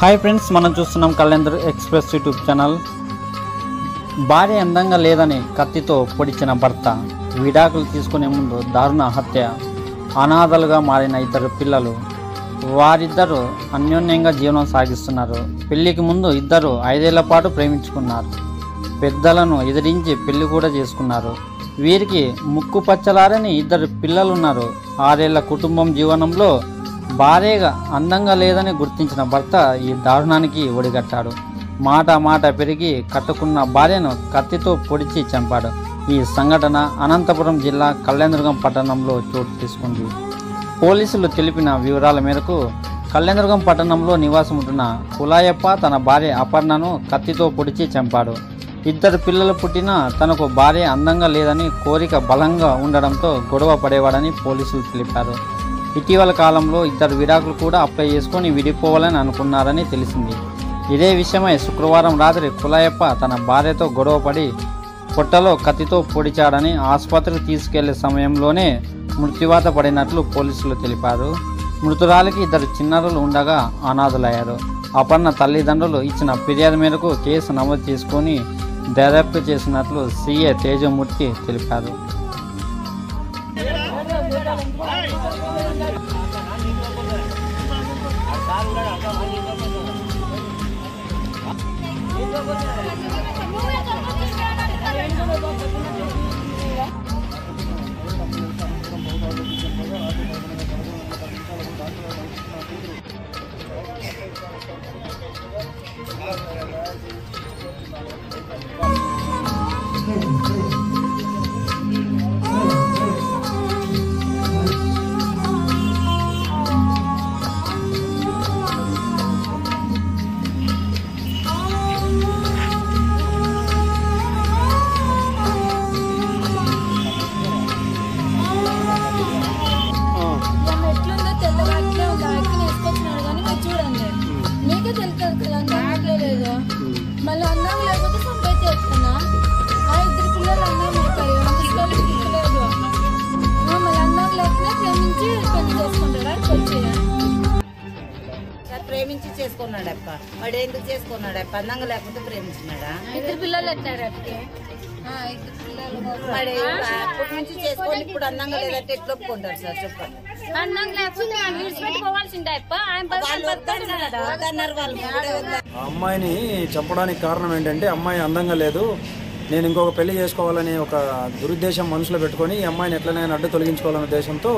Hi friends, మనం చూస్తున్నాం Kalyan express YouTube channel. భార్య అందంగా లేదని కత్తితో పొడిచిన భర్త, విడాకులు తీసుకునే ముందు దారుణ హత్య, అనాథలుగా మారిన ఇద్దరు పిల్లలు. వారిద్దరూ అన్యోన్యంగా జీవనం సాగిస్తున్నారు. పెళ్లికి ముందు ఇద్దరు 5 ఏళ్ల పాటు ప్రేమించుకున్నారు. పెద్దలను ఎదిరించి పెళ్లి కూడా చేసుకున్నారు. వీరికి ముక్కు పచ్చలారని ఇద్దరు పిల్లలున్నారు. 6 ఏళ్ల కుటుంబం జీవనంలో భార్యగా అందంగా లేదని గుర్తించిన భర్త ఈ దారుణానికి ఒడిగట్టాడు. మాట పెరిగి కట్టుకున్న భార్యను కత్తితో పొడిచి చంపాడు. ఈ సంఘటన అనంతపురం జిల్లా కళ్యాణదుర్గం పట్టణంలో చోటు తీసుకుంది. పోలీసులు తెలిపిన వివరాల మేరకు కళ్యాణదుర్గం పట్టణంలో నివాసం ఉంటున్న కులాయప్ప తన భార్య అపర్ణను కత్తితో పొడిచి చంపాడు. 2 పిల్లలు పుట్టినా తనకు భార్య అందంగా లేదని కోరిక బలంగా ఉండడంతో గొడవ పడేవాడని పోలీసులు తెలిపారు. ఇటీవల కాలంలో 2 విడాకులు కూడా అప్లై చేసుకొని విడిపోవాలని అనుకున్నారని తెలిసింది. ఇదే విషయమై శుక్రవారం రాత్రి కులాయప్ప తన భార్యతో గొడవపడి పొట్టలో కత్తితో పొడిచాడని ఆసుపత్రికి తీసుకెళ్లే సమయంలోనే మృత్యువాత పడినట్లు పోలీసులు తెలిపారు. మృతురాలికి 2 చిన్నారులు ఉండగా అనాథులయ్యారు. అపర్ణ తల్లిదండ్రులు ఇచ్చిన ఫిర్యాదు మేరకు కేసు నమోదు చేసుకొని దర్యాప్తు చేసినట్లు సీఏ తేజమూర్తి తెలిపారు. మళ్ళీ అన్నం లేకపోతే సంపేట్ చేస్తున్నా. 2 పిల్లలు అన్నం అయిపోయి లేదు. మళ్ళీ అన్నం లేకపోతే ప్రేమించి పెళ్లి చేసుకుంటాడా? ప్రేమించి చేసుకున్నాడప్ప. వాడు ఎందుకు చేసుకున్నాడప్ప? అందంగా లేకపోతే ప్రేమించినాడా? 2 పిల్లలు ఎట్టారు. 2 పిల్లలు వాడు అప్పటి నుంచి చేసుకొని ఇప్పుడు అందంగా లేదంటే ఎట్లా ఒప్పుకుంటారు సార్? చెప్పండి. అన్నం లేకపోతే విడిచిపెట్టుకోవాల్సిందే. అమ్మాయిని చంపడానికి కారణం ఏంటంటే అమ్మాయి అందంగా లేదు, నేను ఇంకొక పెళ్లి చేసుకోవాలని ఒక దురుద్దేశం మనసులో పెట్టుకొని ఈ అమ్మాయిని ఎట్లనైనా అడ్డు తొలగించుకోవాలనే ఉద్దేశంతో